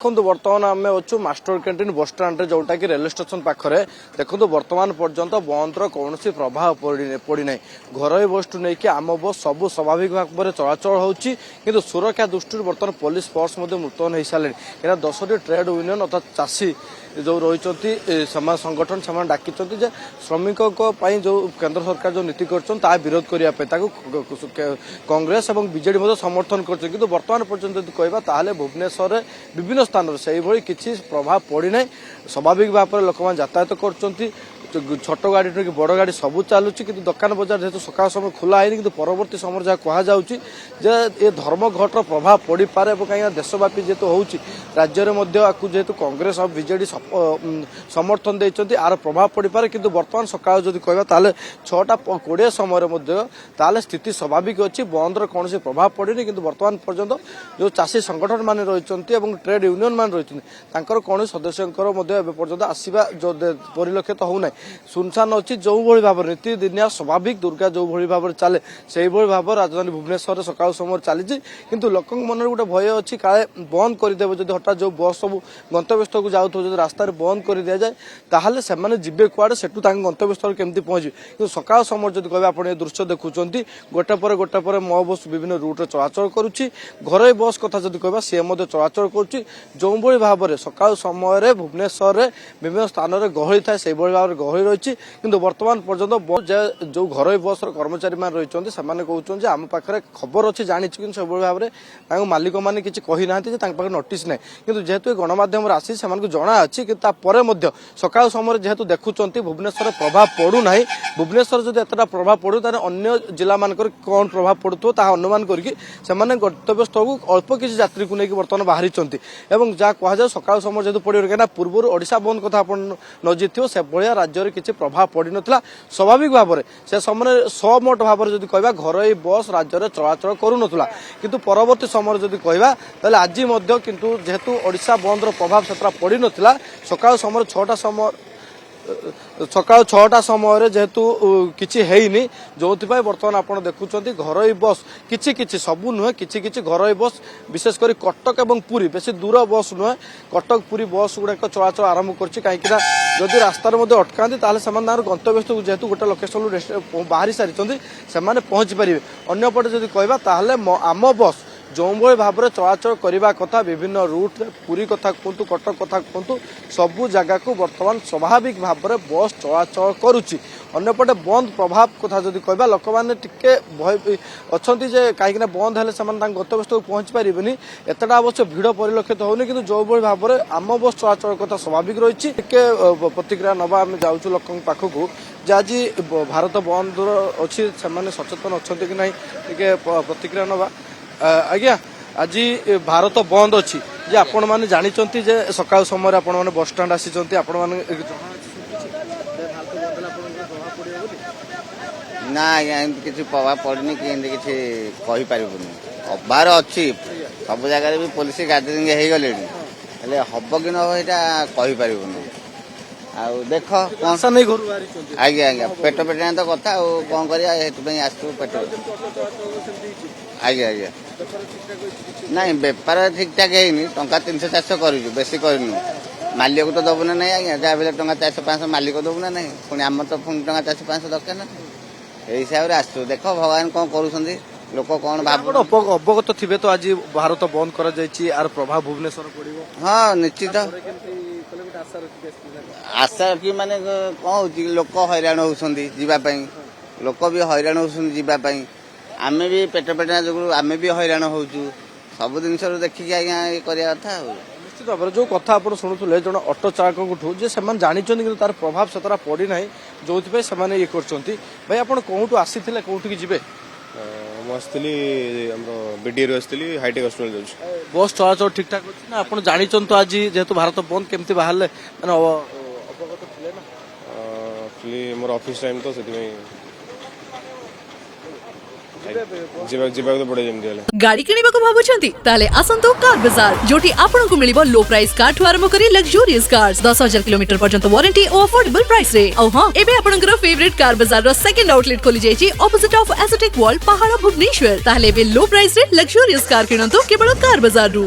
देखो बर्तमान आम अच्छु मास्टर कैंटीन बस स्टाण्ड जोटा कि रेलवे स्टेशन पाखे देखो बर्तमान पर्यंत बंद कौन प्रभाव पड़ना घर बस टू नहीं आम बस सब स्वाभाविक भाव में चलाचल होती किंतु सुरक्षा दृष्टि बर्तमान पुलिस फोर्स मुतयन हो सारे कहीं 10टी ट्रेड यूनियन अर्थात चाषी जो रही संगठन से डाकी श्रमिकों जो केंद्र सरकार जो नीति कर विरोध करने कांग्रेस और बीजेडी समर्थन कर बर्तमान पर्यंत कहवा भुवनेश्वर में विभिन्न स्थान से किसी प्रभाव पड़ना स्वाभाविक भाव में लोक यातायात कर छोट गाड़ी कि बड़ गाड़ी सब चलुची कि दुकान बजार जेहतु सकाल समय खोला है कि परवर्ती समय जहाँ कहुचे धर्मघटर प्रभाव पड़ पारे कहीं देशव्यापी जेहतु हो राज्य में जेहतु कांग्रेस और बीजेडी समर्थन देते आर प्रभाव पड़ पारे कि बर्तमान सकाल जब कहवा 6:20 समय स्थिति स्वाभाविक अच्छी बंद कौन प्रभाव पड़े कि बर्तमान पर्यंत जो चाषी संगठन मान रही ट्रेड यूनियन मान रही कौन सदस्यों पर्यंत आसवा जो परिलक्षित होना सुनसान अच्छी जो भाव नीतिदिनिया स्वाभाविक दुर्गा जो भाव में चले से भाव राजधानी भुवनेश्वर सकाल समय चली किंतु लोक मन गोटे भय अच्छी काले बंद करदेव जो हठात जो बस सब गंतव्यस्थल को जाऊ रास्ता बंद कर दि जाए ताहले से जीवे कुआड़े सेठू गंतव्यस्थल केमती पहुंचे कि सकाल समय जब कह आप दृश्य देखुं गोटे पर मो बस विभिन्न रूट चलाचल करुच्ची घर बस कथा जब कह सी चलाचल कर जो भाव में सकाल समय भुवनेश्वर में विभिन्न स्थान में गहली थाए से भाव में गहली रही किंतु वर्तमान पर्यंत जो घर बस कर्मचारी मान रही कहते आम पाखे खबर अच्छी जानी कि सब भाव में मालिक मैंने किसी कही ना नोटिस ना कि जेहेतु गणमाध्यम आसी से जना अच्छी कि सकाल समय जेहेतु देखुं भुवनेश्वर प्रभाव पड़ूना भुवनेश्वर जब एतटा प्रभाव पड़ू अन्य जिला मानक कौन प्रभाव पड़ुव ता अनुमान करके गंतव्य स्थल को अल्प किसी यात्री को लेकिन बर्तमान बाहरी जहाँ कहुए सकाल समय जेहतु पड़े कहीं पूर्व ओडिशा बंद कथा न जीत से भाया राज्य किसी प्रभाव पड़ ना स्वाभाविक भाव में से समय 100 भाव में जब कह घर बस राज्य में चलाचल करूना किंतु परवर्ती समय जब कहवा आज किंतु जेहेतु ओडिशा बंद प्रभाव से पड़ ना सकाल समय 6टा समय सकाल 6टा समय जेहेतु किसी है जो बर्तमान आप देखुं घर बस किसी सबू नुहे किसी घर बस विशेषकर कटक और पुरी बेसी दूर बस नुहे कटक पुरी बस गुड़ाक चलाचल आरंभ कर कहीं जदि रास्तार अटका गंतव्यस्थल जेहेतु गोटे लोकेशन बाहरी सारी से पहुंची पारे अंपटे जब कहवा आम बस जो भाव में चलाचल करने कथा विभिन्न रूट पुरी कथा कहतु कटक कथा कहतु सबू जगह को बर्तमान स्वाभाविक भाव में बस चलाचल करुच्ची अंपटे बंद प्रभाव कथा जब कहवा लोक मैंने टिके भय अच्छा कहीं बंद है गंतव्यस्थल पहुंची पारे एतटा अवश्य भिड़ परिलक्षित होनी कि जो भाव में आम बस चलाचल कथा स्वाभाविक रही प्रतिक्रिया नवा आम जाऊँ लोक पाखक आज भारत बंद अच्छी से सचेतन अच्छा कि ना टे प्रतिक्रिया नवा आज्ञा आज भारत बंद अच्छी जे आपण मैंने जानी सकाल समय आपण मैंने बस स्टाण्ड आसी ना आज्ञा किसी प्रभाव पड़नी कि किसी अबार अच्छी सब जगह भी पुलिस गार्डरिंग हो गले हम कि ना कहीपर देख आज्ञा आज्ञा पेट पेट तो कथा कौन कर आसू पेट आज्ञा आज्ञा नाई बेपार ठीक ठाक है टंका 300-400 कर बेसी करनु मालिक को तो दबु ना नहीं आज्ञा जहाँ भी टंका 400-500 मालिक को दबु ना नहीं पुणी आम तो पुणी टंका 400-500 दरकार ना यही हिसाब से आसू देख भगवान कौन कर लोक कौन भाव अवगत थे तो आज भारत बंद कर प्रभाव भुवनेश्वर पड़ो हाँ निश्चित आशा रखी माने कौन हो लोक हैरान होती लोक भी हैरान होती आम भी पेट पेटा जो आम भी हैरान हो सब जिन देखिए आज्ञा ये करवा कथा निश्चित भाव में जो कथा आप शुणुले जन अटो चालक से जानी कि तार प्रभाव से पड़ना जो ये कर आप कौटू आसी कौटी जी आसली बीडीए आसली हाईटेक हॉस्पिटल जाऊँ बस चलाचल ठीक ठाक अच्छी ना आप जानी तो आज जेहेतु भारत बंद केमती बाहर अवगत थे एक्चुअली मोर ऑफिस टाइम तो गाड़ी किनिबा को भाबुछंती ताले आसंतो कार बाजार जोटी आपन को मिलिबो लो प्राइस कार ठु आरंभ करी लग्जरियस कार्स 10,000 किलोमीटर पर्यंत वारंटी और अफोर्डेबल प्राइस रे औ हां एबे आपनकर फेवरेट कार बाजार रो सेकंड आउटलेट खोली जायछि ऑपोजिट ऑफ एसोटेक वॉल पहाड़ भुवनेश्वर ताले बे लो प्राइस रे लग्जरियस कार किनंतो केवल कार बाजार रु।